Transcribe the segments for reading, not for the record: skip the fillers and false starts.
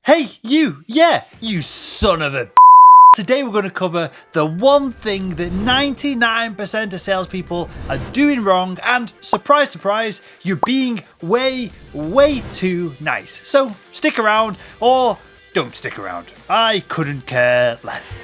Hey, you! Yeah, you son of a Today we're going to cover the one thing that 99% of salespeople are doing wrong, and surprise, surprise, you're being way too nice. So stick around or don't stick around. I couldn't care less.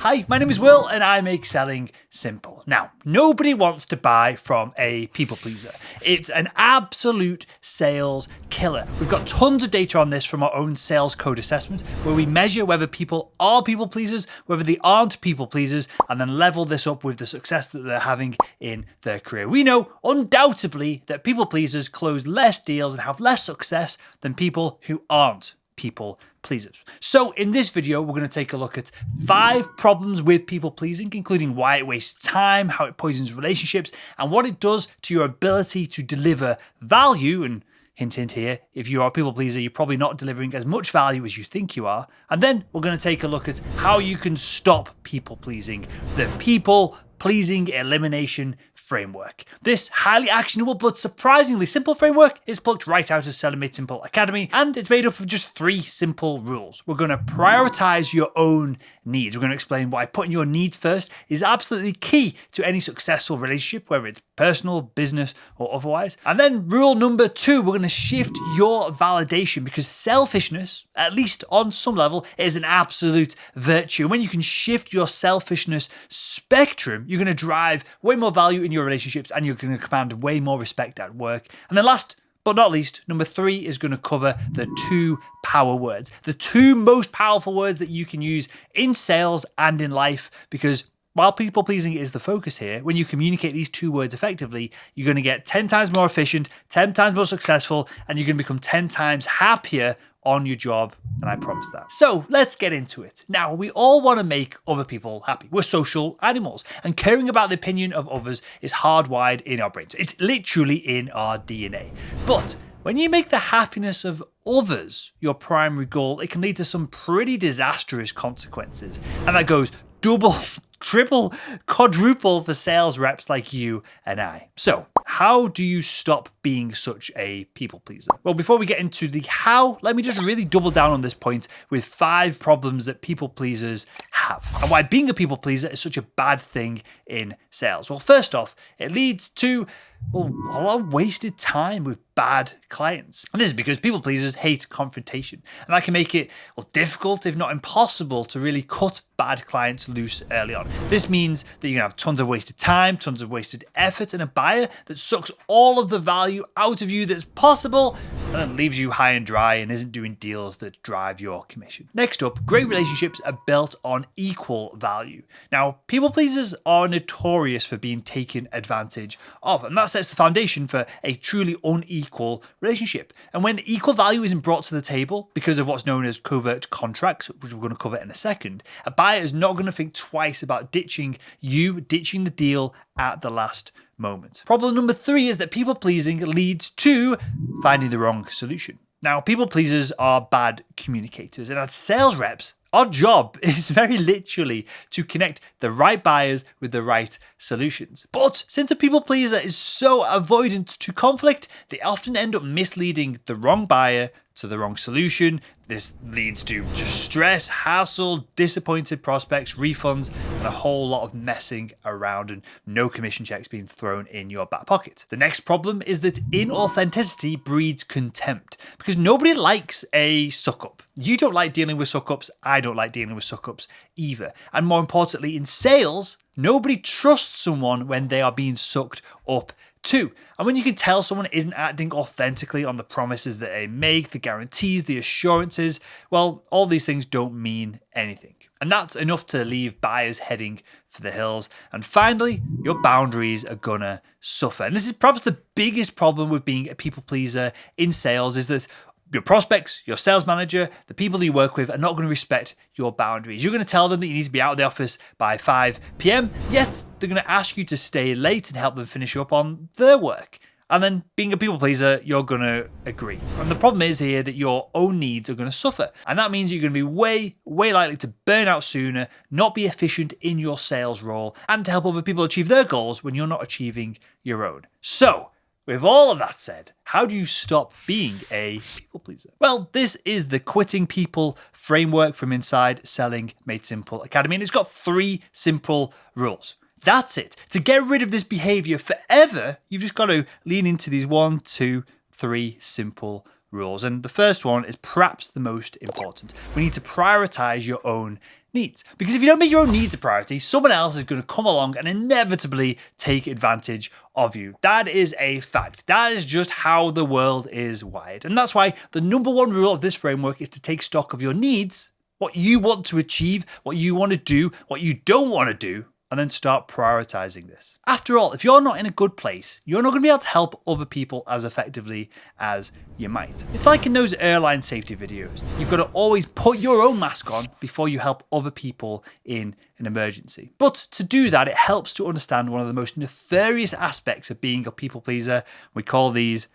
Hi, my name is Will and I make selling simple. Now, nobody wants to buy from a people pleaser. It's an absolute sales killer. We've got tons of data on this from our own sales code assessment, where we measure whether people are people pleasers, whether they aren't people pleasers, and then level this up with the success that they're having in their career. We know undoubtedly that people pleasers close less deals and have less success than people who aren't people pleasers. So in this video, we're going to take a look at 5 problems with people pleasing, including why it wastes time, how it poisons relationships, and what it does to your ability to deliver value. And hint, hint here, if you are a people pleaser, you're probably not delivering as much value as you think you are. And then we're going to take a look at how you can stop people pleasing, the people pleasing elimination framework. This highly actionable but surprisingly simple framework is plucked right out of Selling Made Simple Academy, and it's made up of just 3 simple rules. We're going to prioritize your own needs. We're going to explain why putting your needs first is absolutely key to any successful relationship, whether it's personal, business, or otherwise. And then rule number 2, we're going to shift your validation, because selfishness, at least on some level, is an absolute virtue. And when you can shift your selfishness spectrum, you're going to drive way more value in your relationships and you're going to command way more respect at work. And then last but not least, number 3 is going to cover the 2 power words, the 2 most powerful words that you can use in sales and in life, because while people pleasing is the focus here, when you communicate these 2 words effectively, you're going to get 10 times more efficient, 10 times more successful, and you're going to become 10 times happier on your job, and I promise that. So let's get into it. Now, we all want to make other people happy. We're social animals, and caring about the opinion of others is hardwired in our brains. It's literally in our DNA. But when you make the happiness of others your primary goal, it can lead to some pretty disastrous consequences. And that goes double, triple, quadruple for sales reps like you and I. So how do you stop being such a people pleaser? Well, before we get into the how, let me just really double down on this point with 5 problems that people pleasers have, and why being a people pleaser is such a bad thing in sales. Well, first off, it leads to a lot of wasted time with bad clients. And this is because people pleasers hate confrontation. And that can make it difficult, if not impossible, to really cut bad clients loose early on. This means that you're going to have tons of wasted time, tons of wasted effort, and a buyer that sucks all of the value out of you that's possible, and then leaves you high and dry and isn't doing deals that drive your commission. Next up, great relationships are built on equal value. Now, people pleasers are notorious for being taken advantage of, and that sets the foundation for a truly unequal relationship. And when equal value isn't brought to the table because of what's known as covert contracts, which we're going to cover in a second, a buyer is not going to think twice about ditching the deal at the last moment. Problem number 3 is that people pleasing leads to finding the wrong solution. Now, people pleasers are bad communicators, and as sales reps, our job is very literally to connect the right buyers with the right solutions. But since a people pleaser is so avoidant to conflict, they often end up misleading the wrong buyer to the wrong solution. This leads to just stress, hassle, disappointed prospects, refunds, and a whole lot of messing around and no commission checks being thrown in your back pocket. The next problem is that inauthenticity breeds contempt, because nobody likes a suck-up. You don't like dealing with suck-ups. I don't like dealing with suck-ups either. And more importantly, in sales, nobody trusts someone when they are being sucked up too. And when you can tell someone isn't acting authentically on the promises that they make, the guarantees, the assurances, well, all these things don't mean anything. And that's enough to leave buyers heading for the hills. And finally, your boundaries are gonna suffer. And this is perhaps the biggest problem with being a people pleaser in sales, is that your prospects, your sales manager, the people that you work with are not going to respect your boundaries. You're going to tell them that you need to be out of the office by 5 p.m, yet they're going to ask you to stay late and help them finish up on their work. And then being a people pleaser, you're going to agree. And the problem is here that your own needs are going to suffer. And that means you're going to be way likely to burn out sooner, not be efficient in your sales role, and to help other people achieve their goals when you're not achieving your own. So with all of that said, how do you stop being a people pleaser? Well, this is the Quitting People framework from inside Selling Made Simple Academy, and it's got 3 simple rules. That's it. To get rid of this behavior forever, you've just got to lean into these 1, 2, 3 simple rules. And the first one is perhaps the most important. We need to prioritize your own needs. Because if you don't make your own needs a priority, someone else is going to come along and inevitably take advantage of you. That is a fact. That is just how the world is wired. And that's why the number 1 rule of this framework is to take stock of your needs, what you want to achieve, what you want to do, what you don't want to do, and then start prioritizing this. After all, if you're not in a good place, you're not going to be able to help other people as effectively as you might. It's like in those airline safety videos. You've got to always put your own mask on before you help other people in an emergency. But to do that, it helps to understand one of the most nefarious aspects of being a people pleaser. We call these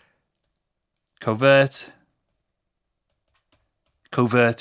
covert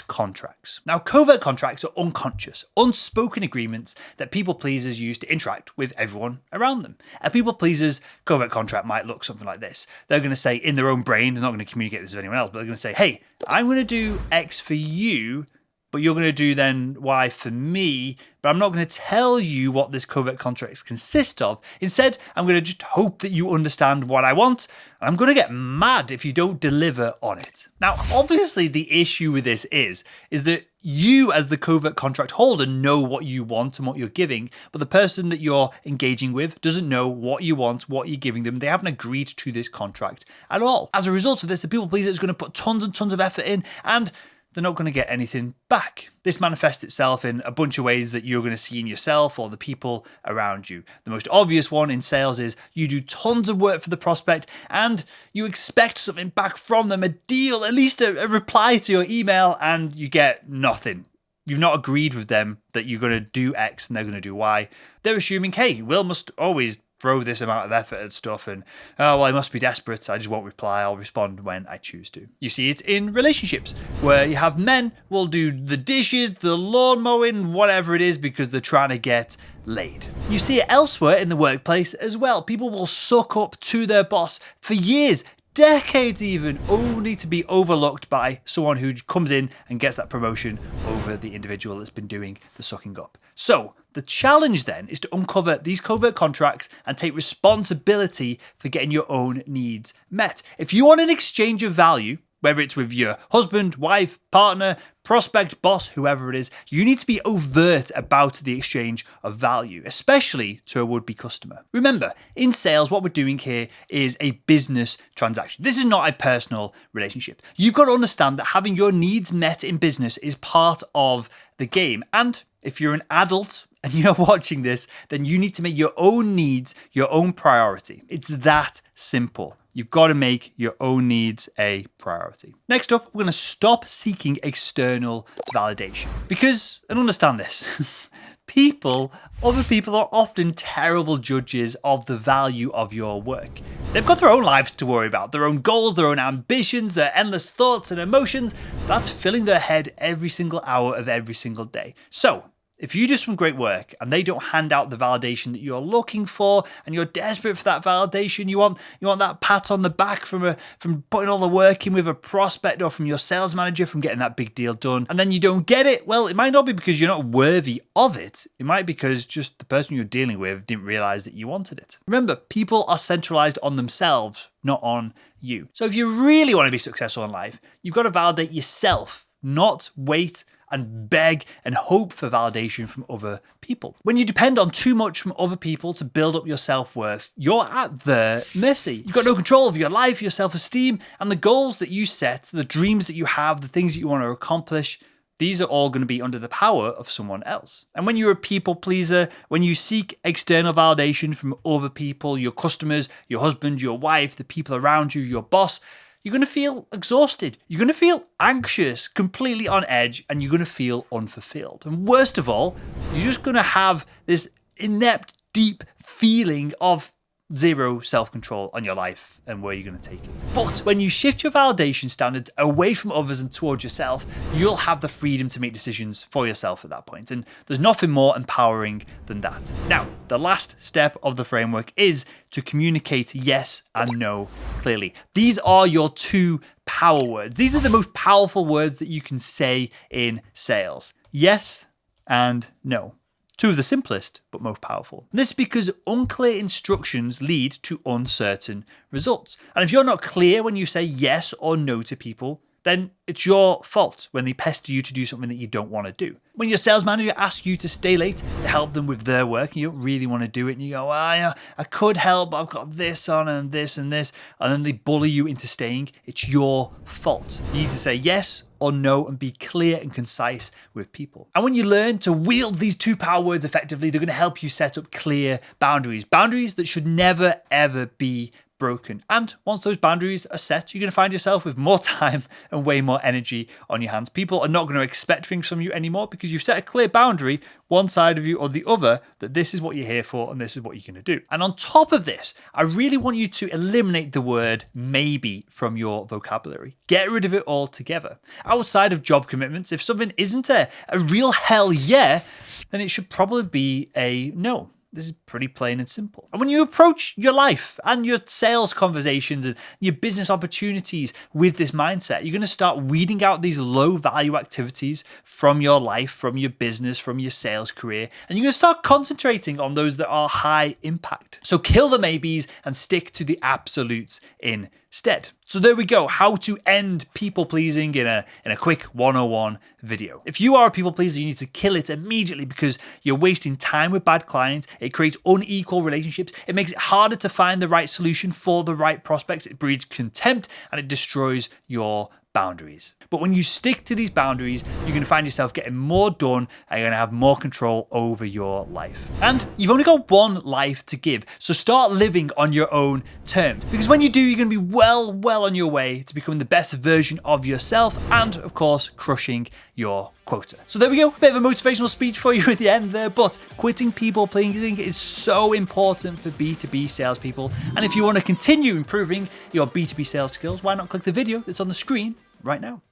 contracts. Now, covert contracts are unconscious, unspoken agreements that people pleasers use to interact with everyone around them. A people pleaser's covert contract might look something like this. They're going to say in their own brain, they're not going to communicate this with anyone else, but they're going to say, hey, I'm going to do X for you, but you're going to do then Y for me, but I'm not going to tell you what this covert contract consists of. Instead, I'm going to just hope that you understand what I want, and I'm going to get mad if you don't deliver on it. Now, obviously, the issue with this is that you as the covert contract holder know what you want and what you're giving, but the person that you're engaging with doesn't know what you want, what you're giving them. They haven't agreed to this contract at all. As a result of this, the people pleaser is going to put tons and tons of effort in, and they're not going to get anything back. This manifests itself in a bunch of ways that you're going to see in yourself or the people around you. The most obvious one in sales is you do tons of work for the prospect and you expect something back from them, a deal, at least a reply to your email, and you get nothing. You've not agreed with them that you're going to do X and they're going to do Y. They're assuming, hey, Will must always throw this amount of effort at stuff and, oh, well, I must be desperate. I just won't reply. I'll respond when I choose to. You see it in relationships where you have men will do the dishes, the lawn mowing, whatever it is, because they're trying to get laid. You see it elsewhere in the workplace as well. People will suck up to their boss for years, decades even, only to be overlooked by someone who comes in and gets that promotion over the individual that's been doing the sucking up. So the challenge then is to uncover these covert contracts and take responsibility for getting your own needs met. If you want an exchange of value, whether it's with your husband, wife, partner, prospect, boss, whoever it is, you need to be overt about the exchange of value, especially to a would-be customer. Remember, in sales, what we're doing here is a business transaction. This is not a personal relationship. You've got to understand that having your needs met in business is part of the game. And if you're an adult and you're watching this, then you need to make your own needs your own priority. It's that simple. You've got to make your own needs a priority. Next up, we're going to stop seeking external validation. Because, and understand this, other people are often terrible judges of the value of your work. They've got their own lives to worry about, their own goals, their own ambitions, their endless thoughts and emotions. That's filling their head every single hour of every single day. So, if you do some great work and they don't hand out the validation that you're looking for and you're desperate for that validation, you want that pat on the back from putting all the work in with a prospect or from your sales manager from getting that big deal done, and then you don't get it, well, it might not be because you're not worthy of it. It might be because just the person you're dealing with didn't realize that you wanted it. Remember, people are centralized on themselves, not on you. So if you really want to be successful in life, you've got to validate yourself, not wait and beg and hope for validation from other people. When you depend on too much from other people to build up your self-worth, you're at their mercy. You've got no control of your life, your self-esteem, and the goals that you set, the dreams that you have, the things that you want to accomplish. These are all going to be under the power of someone else. And when you're a people pleaser, when you seek external validation from other people, your customers, your husband, your wife, the people around you, your boss, you're going to feel exhausted. You're going to feel anxious, completely on edge, and you're going to feel unfulfilled. And worst of all, you're just going to have this inept, deep feeling of zero self-control on your life and where you're going to take it. But when you shift your validation standards away from others and towards yourself, you'll have the freedom to make decisions for yourself at that point. And there's nothing more empowering than that. Now, the last step of the framework is to communicate yes and no clearly. These are your two power words. These are the most powerful words that you can say in sales. Yes and no. Two of the simplest, but most powerful. And this is because unclear instructions lead to uncertain results. And if you're not clear when you say yes or no to people, then it's your fault when they pester you to do something that you don't want to do. When your sales manager asks you to stay late to help them with their work and you don't really want to do it and you go, well, I could help, but I've got this on and this, and then they bully you into staying, it's your fault. You need to say yes or no and be clear and concise with people. And when you learn to wield these two power words effectively, they're going to help you set up clear boundaries. Boundaries that should never, ever be broken. And once those boundaries are set, you're going to find yourself with more time and way more energy on your hands. People are not going to expect things from you anymore because you've set a clear boundary, one side of you or the other, that this is what you're here for and this is what you're going to do. And on top of this, I really want you to eliminate the word maybe from your vocabulary. Get rid of it altogether. Outside of job commitments, if something isn't a real hell yeah, then it should probably be a no. This is pretty plain and simple. And when you approach your life and your sales conversations and your business opportunities with this mindset, you're going to start weeding out these low value activities from your life, from your business, from your sales career. And you're going to start concentrating on those that are high impact. So kill the maybes and stick to the absolutes instead. So there we go, how to end people pleasing in a quick 101 video. If you are a people pleaser, you need to kill it immediately because you're wasting time with bad clients. It creates unequal relationships. It makes it harder to find the right solution for the right prospects. It breeds contempt and it destroys your boundaries. But when you stick to these boundaries, you're going to find yourself getting more done and you're going to have more control over your life. And you've only got one life to give. So start living on your own terms. Because when you do, you're going to be well on your way to becoming the best version of yourself and, of course, crushing your quota. So there we go, a bit of a motivational speech for you at the end there, but quitting people pleasing is so important for B2B salespeople. And if you want to continue improving your B2B sales skills, why not click the video that's on the screen right now?